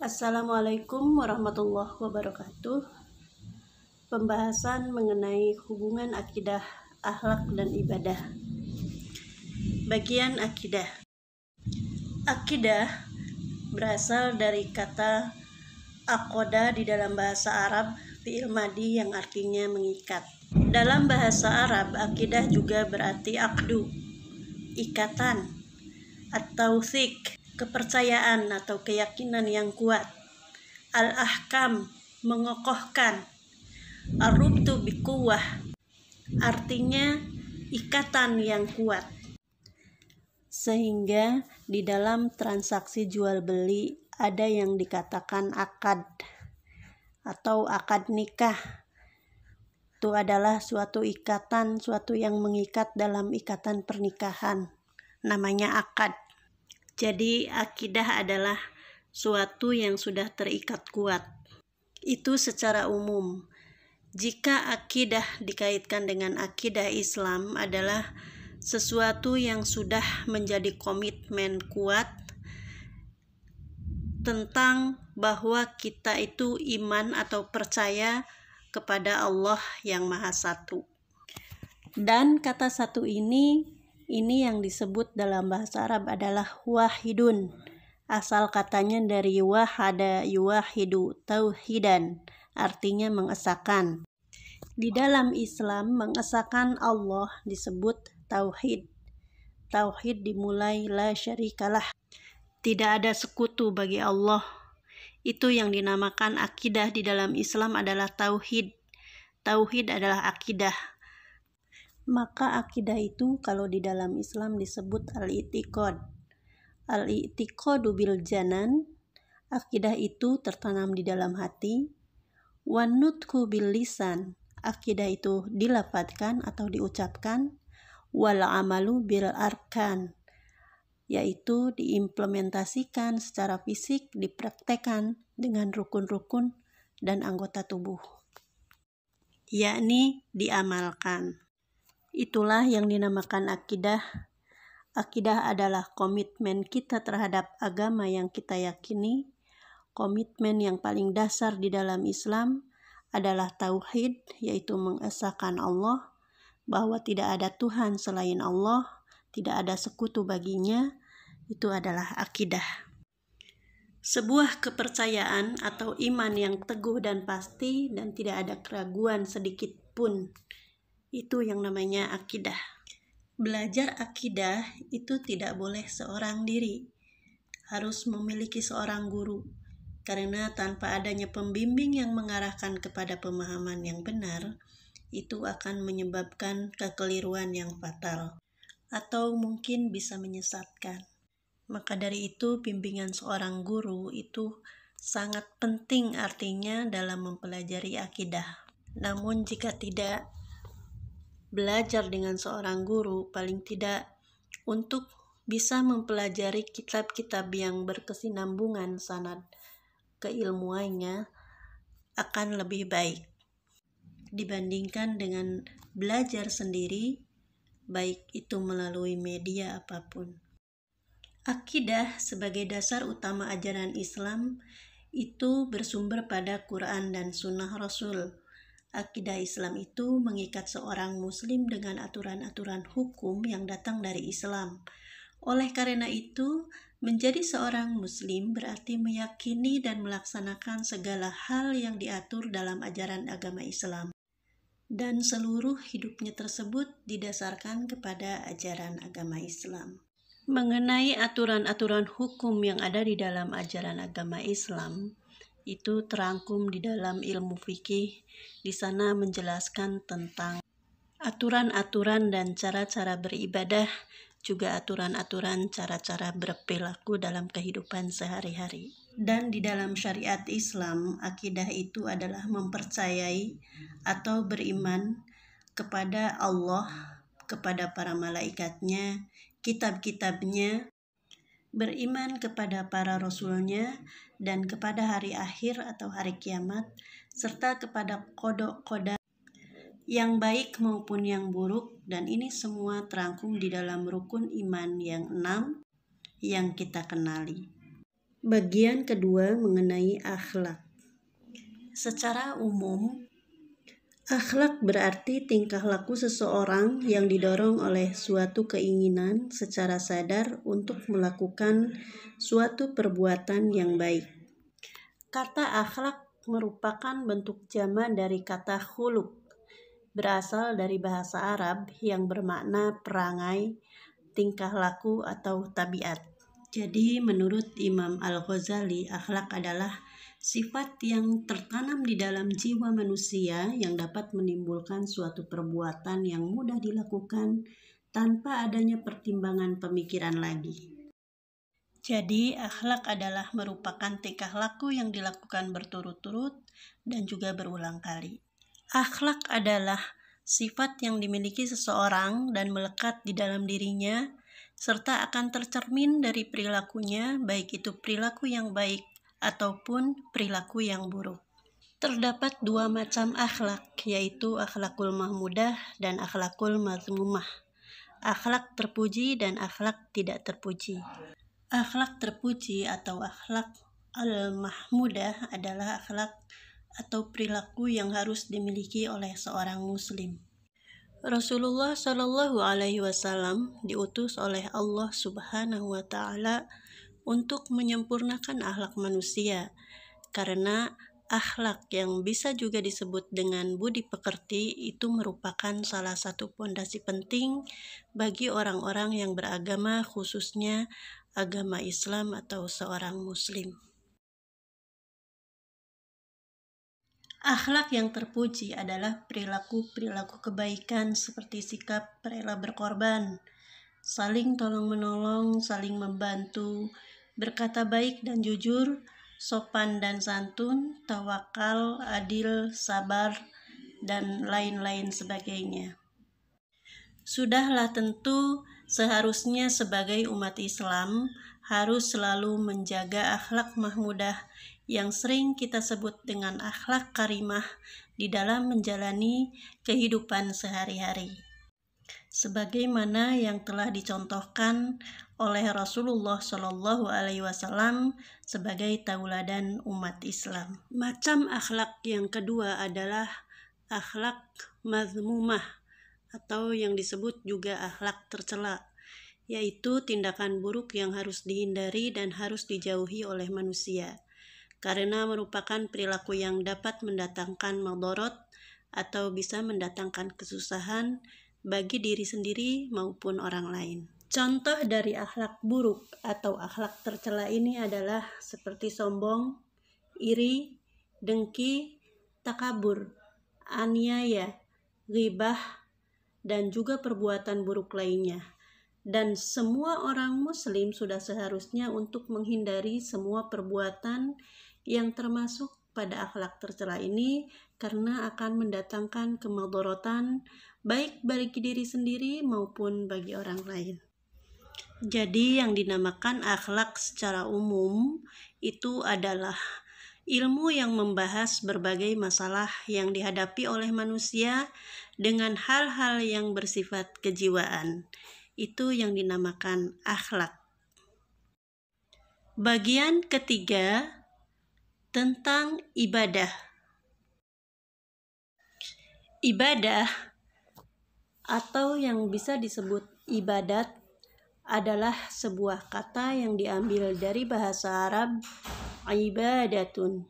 Assalamualaikum warahmatullahi wabarakatuh. Pembahasan mengenai hubungan akidah, akhlak, dan ibadah. Bagian akidah. Akidah berasal dari kata aqoda di dalam bahasa Arab, fi'il madi yang artinya mengikat. Dalam bahasa Arab, akidah juga berarti aqdu, ikatan, at-tawthiq, kepercayaan atau keyakinan yang kuat. Al-ahkam, mengokohkan. Ar-rubtu biquwah, artinya ikatan yang kuat. Sehingga di dalam transaksi jual beli ada yang dikatakan akad atau akad nikah. Itu adalah suatu ikatan, suatu yang mengikat dalam ikatan pernikahan. Namanya akad. Jadi akidah adalah suatu yang sudah terikat kuat. Itu secara umum. Jika akidah dikaitkan dengan akidah Islam adalah sesuatu yang sudah menjadi komitmen kuat tentang bahwa kita itu iman atau percaya kepada Allah yang Maha Satu. Dan kata satu ini yang disebut dalam bahasa Arab adalah wahidun. Asal katanya dari wahada yuwahidu tauhidan, artinya mengesahkan. Di dalam Islam, mengesahkan Allah disebut tauhid. Tauhid dimulai la syarikalah. Tidak ada sekutu bagi Allah. Itu yang dinamakan akidah di dalam Islam adalah tauhid. Tauhid adalah akidah. Maka akidah itu kalau di dalam Islam disebut al-i'tiqad. Al-i'tiqadu bil janan, akidah itu tertanam di dalam hati. Wan nutqu bil lisan, akidah itu dilafadzkan atau diucapkan. Wal amalu bil arkan, yaitu diimplementasikan secara fisik, dipraktekkan dengan rukun-rukun dan anggota tubuh, yakni diamalkan. Itulah yang dinamakan akidah. Akidah adalah komitmen kita terhadap agama yang kita yakini. Komitmen yang paling dasar di dalam Islam adalah tauhid, yaitu mengesahkan Allah, bahwa tidak ada Tuhan selain Allah, tidak ada sekutu baginya. Itu adalah akidah. Sebuah kepercayaan atau iman yang teguh dan pasti dan tidak ada keraguan sedikit pun. Itu yang namanya akidah. Belajar akidah itu tidak boleh seorang diri. Harus memiliki seorang guru. Karena tanpa adanya pembimbing yang mengarahkan kepada pemahaman yang benar, itu akan menyebabkan kekeliruan yang fatal. Atau mungkin bisa menyesatkan. Maka dari itu bimbingan seorang guru itu sangat penting artinya dalam mempelajari akidah. Namun jika tidak belajar dengan seorang guru, paling tidak untuk bisa mempelajari kitab-kitab yang berkesinambungan sanad keilmuannya akan lebih baik dibandingkan dengan belajar sendiri, baik itu melalui media apapun. Akidah sebagai dasar utama ajaran Islam itu bersumber pada Quran dan Sunnah Rasul. Akidah Islam itu mengikat seorang muslim dengan aturan-aturan hukum yang datang dari Islam. Oleh karena itu, menjadi seorang muslim berarti meyakini dan melaksanakan segala hal yang diatur dalam ajaran agama Islam. Dan seluruh hidupnya tersebut didasarkan kepada ajaran agama Islam. Mengenai aturan-aturan hukum yang ada di dalam ajaran agama Islam, itu terangkum di dalam ilmu fikih. Di sana menjelaskan tentang aturan-aturan dan cara-cara beribadah, juga aturan-aturan cara-cara berperilaku dalam kehidupan sehari-hari. Dan di dalam syariat Islam, akidah itu adalah mempercayai atau beriman kepada Allah, kepada para malaikatnya, kitab-kitabnya, beriman kepada para rasulnya, dan kepada hari akhir atau hari kiamat, serta kepada qada yang baik maupun yang buruk. Dan ini semua terangkum di dalam rukun iman yang 6 yang kita kenali. Bagian kedua mengenai akhlak. Secara umum, akhlak berarti tingkah laku seseorang yang didorong oleh suatu keinginan secara sadar untuk melakukan suatu perbuatan yang baik. Kata akhlak merupakan bentuk jamak dari kata khuluq, berasal dari bahasa Arab yang bermakna perangai, tingkah laku atau tabiat. Jadi menurut Imam Al-Ghazali, akhlak adalah sifat yang tertanam di dalam jiwa manusia yang dapat menimbulkan suatu perbuatan yang mudah dilakukan tanpa adanya pertimbangan pemikiran lagi. Jadi akhlak adalah merupakan tingkah laku yang dilakukan berturut-turut dan juga berulang kali. Akhlak adalah sifat yang dimiliki seseorang dan melekat di dalam dirinya, serta akan tercermin dari perilakunya, baik itu perilaku yang baik ataupun perilaku yang buruk. Terdapat dua macam akhlak, yaitu akhlakul mahmudah dan akhlakul mazmumah. Akhlak terpuji dan akhlak tidak terpuji. Akhlak terpuji atau akhlak al-mahmudah adalah akhlak atau perilaku yang harus dimiliki oleh seorang muslim. Rasulullah Shallallahu Alaihi Wasallam diutus oleh Allah Subhanahu Wa Taala untuk menyempurnakan akhlak manusia, karena akhlak yang bisa juga disebut dengan budi pekerti itu merupakan salah satu pondasi penting bagi orang-orang yang beragama, khususnya agama Islam atau seorang muslim. Akhlak yang terpuji adalah perilaku-perilaku kebaikan seperti sikap rela berkorban, saling tolong-menolong, saling membantu, berkata baik dan jujur, sopan dan santun, tawakal, adil, sabar, dan lain-lain sebagainya. Sudahlah tentu seharusnya sebagai umat Islam harus selalu menjaga akhlak mahmudah yang sering kita sebut dengan akhlak karimah di dalam menjalani kehidupan sehari-hari. Sebagaimana yang telah dicontohkan oleh Rasulullah Shallallahu Alaihi Wasallam sebagai tauladan umat Islam. Macam akhlak yang kedua adalah akhlak mazmumah atau yang disebut juga akhlak tercela, yaitu tindakan buruk yang harus dihindari dan harus dijauhi oleh manusia, karena merupakan perilaku yang dapat mendatangkan madharat atau bisa mendatangkan kesusahan bagi diri sendiri maupun orang lain. Contoh dari akhlak buruk atau akhlak tercela ini adalah seperti sombong, iri, dengki, takabur, aniaya, ghibah, dan juga perbuatan buruk lainnya. Dan semua orang muslim sudah seharusnya untuk menghindari semua perbuatan yang termasuk pada akhlak tercela ini, karena akan mendatangkan kemadharatan baik bagi diri sendiri maupun bagi orang lain. Jadi yang dinamakan akhlak secara umum itu adalah ilmu yang membahas berbagai masalah yang dihadapi oleh manusia dengan hal-hal yang bersifat kejiwaan. Itu yang dinamakan akhlak. Bagian ketiga tentang ibadah. Ibadah atau yang bisa disebut ibadat adalah sebuah kata yang diambil dari bahasa Arab ibadatun,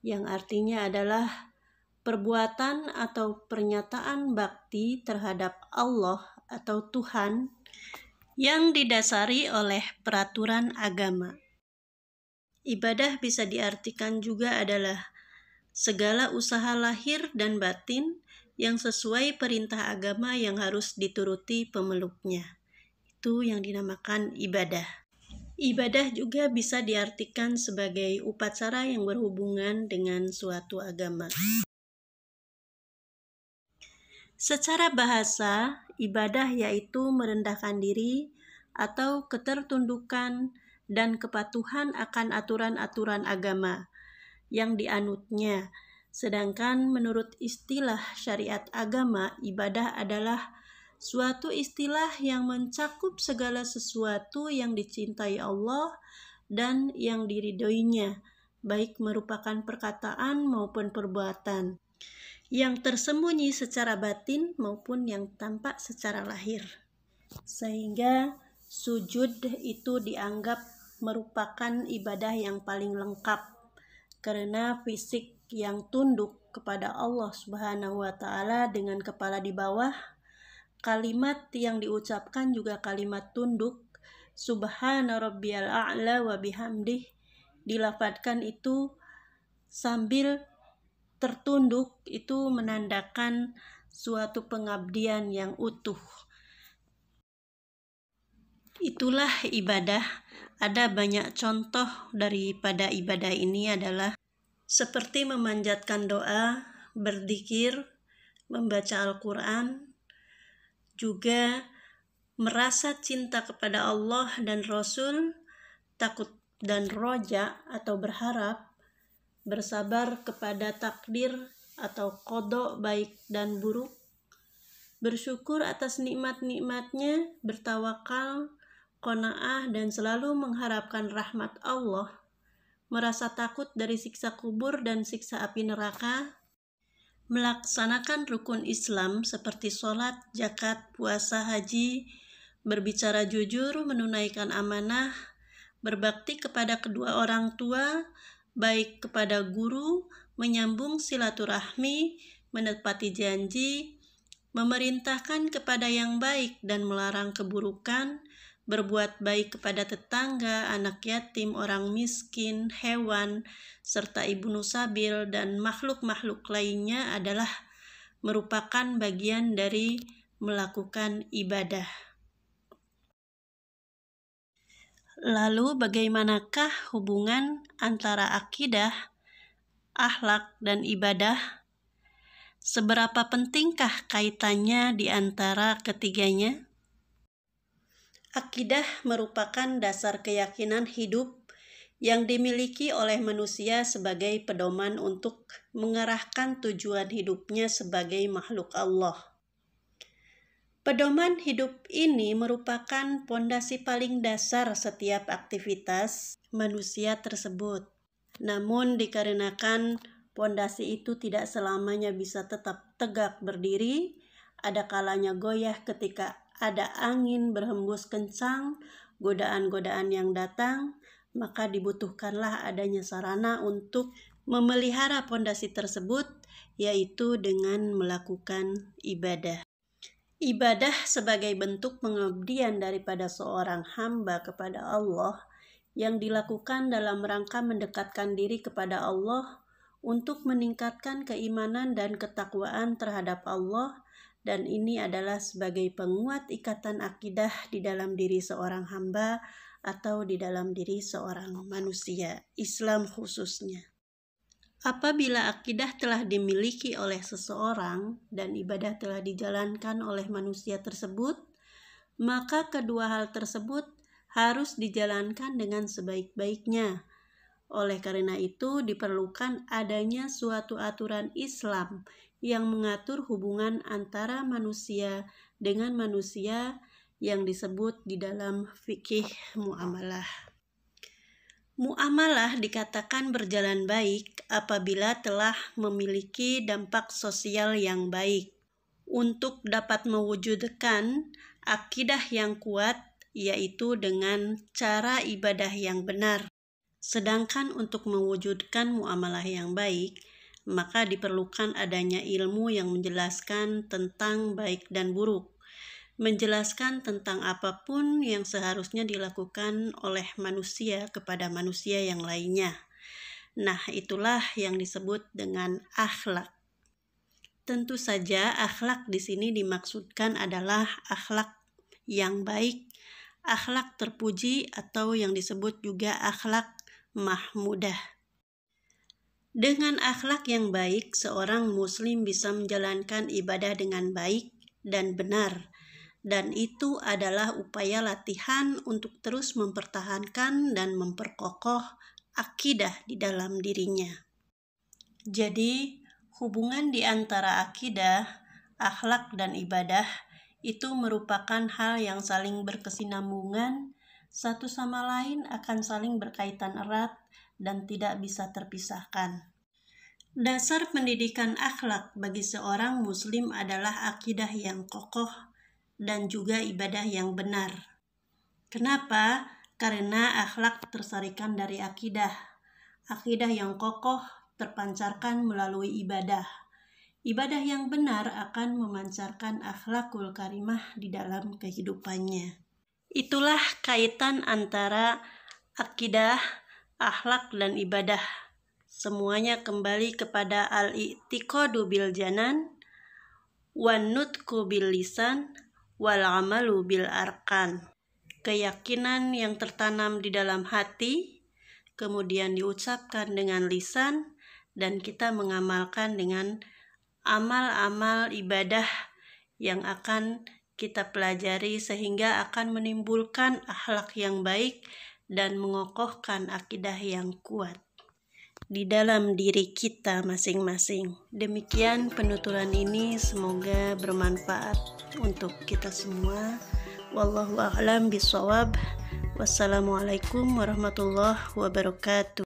yang artinya adalah perbuatan atau pernyataan bakti terhadap Allah atau Tuhan yang didasari oleh peraturan agama. Ibadah bisa diartikan juga adalah segala usaha lahir dan batin yang sesuai perintah agama yang harus dituruti pemeluknya. Itu yang dinamakan ibadah. Ibadah juga bisa diartikan sebagai upacara yang berhubungan dengan suatu agama. Secara bahasa, ibadah yaitu merendahkan diri atau ketertundukan dan kepatuhan akan aturan-aturan agama yang dianutnya. Sedangkan menurut istilah syariat agama, ibadah adalah suatu istilah yang mencakup segala sesuatu yang dicintai Allah dan yang diridhoinya, baik merupakan perkataan maupun perbuatan, yang tersembunyi secara batin maupun yang tampak secara lahir. Sehingga sujud itu dianggap merupakan ibadah yang paling lengkap, karena fisik yang tunduk kepada Allah Subhanahu wa Ta'ala dengan kepala di bawah, kalimat yang diucapkan juga kalimat tunduk, Subhana rabbiyal a'la wa bihamdih, dilafadzkan itu sambil tertunduk, itu menandakan suatu pengabdian yang utuh. Itulah ibadah. Ada banyak contoh daripada ibadah ini adalah seperti memanjatkan doa, berzikir, membaca Al-Quran, juga merasa cinta kepada Allah dan Rasul, takut dan roja atau berharap, bersabar kepada takdir atau qada baik dan buruk, bersyukur atas nikmat-nikmatnya, bertawakal, qanaah dan selalu mengharapkan rahmat Allah, merasa takut dari siksa kubur dan siksa api neraka, melaksanakan rukun Islam seperti sholat, zakat, puasa, haji, berbicara jujur, menunaikan amanah, berbakti kepada kedua orang tua, baik kepada guru, menyambung silaturahmi, menepati janji, memerintahkan kepada yang baik dan melarang keburukan, berbuat baik kepada tetangga, anak yatim, orang miskin, hewan, serta ibnu sabil dan makhluk-makhluk lainnya adalah merupakan bagian dari melakukan ibadah. Lalu bagaimanakah hubungan antara akidah, akhlak, dan ibadah? Seberapa pentingkah kaitannya di antara ketiganya? Akidah merupakan dasar keyakinan hidup yang dimiliki oleh manusia sebagai pedoman untuk mengarahkan tujuan hidupnya sebagai makhluk Allah. Pedoman hidup ini merupakan pondasi paling dasar setiap aktivitas manusia tersebut. Namun dikarenakan pondasi itu tidak selamanya bisa tetap tegak berdiri, ada kalanya goyah ketika ada angin berhembus kencang, godaan-godaan yang datang, maka dibutuhkanlah adanya sarana untuk memelihara pondasi tersebut, yaitu dengan melakukan ibadah. Ibadah sebagai bentuk pengabdian daripada seorang hamba kepada Allah yang dilakukan dalam rangka mendekatkan diri kepada Allah untuk meningkatkan keimanan dan ketakwaan terhadap Allah, dan ini adalah sebagai penguat ikatan akidah di dalam diri seorang hamba atau di dalam diri seorang manusia, Islam khususnya. Apabila akidah telah dimiliki oleh seseorang dan ibadah telah dijalankan oleh manusia tersebut, maka kedua hal tersebut harus dijalankan dengan sebaik-baiknya. Oleh karena itu diperlukan adanya suatu aturan Islam yang mengatur hubungan antara manusia dengan manusia yang disebut di dalam fikih muamalah. Muamalah dikatakan berjalan baik apabila telah memiliki dampak sosial yang baik. Untuk dapat mewujudkan akidah yang kuat, yaitu dengan cara ibadah yang benar. Sedangkan untuk mewujudkan muamalah yang baik, maka diperlukan adanya ilmu yang menjelaskan tentang baik dan buruk, menjelaskan tentang apapun yang seharusnya dilakukan oleh manusia kepada manusia yang lainnya. Nah, itulah yang disebut dengan akhlak. Tentu saja akhlak di sini dimaksudkan adalah akhlak yang baik, akhlak terpuji, atau yang disebut juga akhlak mahmudah. Dengan akhlak yang baik, seorang muslim bisa menjalankan ibadah dengan baik dan benar, dan itu adalah upaya latihan untuk terus mempertahankan dan memperkokoh akidah di dalam dirinya. Jadi, hubungan di antara akidah, akhlak, dan ibadah itu merupakan hal yang saling berkesinambungan Satu sama lain akan saling berkaitan erat dan tidak bisa terpisahkan. Dasar pendidikan akhlak bagi seorang muslim adalah akidah yang kokoh dan juga ibadah yang benar. Kenapa? Karena akhlak tersarikan dari akidah. Akidah yang kokoh terpancarkan melalui ibadah. Ibadah yang benar akan memancarkan akhlakul karimah di dalam kehidupannya. Itulah kaitan antara akidah, akhlak, dan ibadah. Semuanya kembali kepada al-i'tiqadu bil janan, wan nutqu bil lisan, wal amalu bil arkan. Keyakinan yang tertanam di dalam hati, kemudian diucapkan dengan lisan, dan kita mengamalkan dengan amal-amal ibadah yang akan kita pelajari sehingga akan menimbulkan akhlak yang baik dan mengokohkan akidah yang kuat di dalam diri kita masing-masing. Demikian penuturan ini, semoga bermanfaat untuk kita semua. Wallahu a'lam bishawab. Wassalamualaikum warahmatullahi wabarakatuh.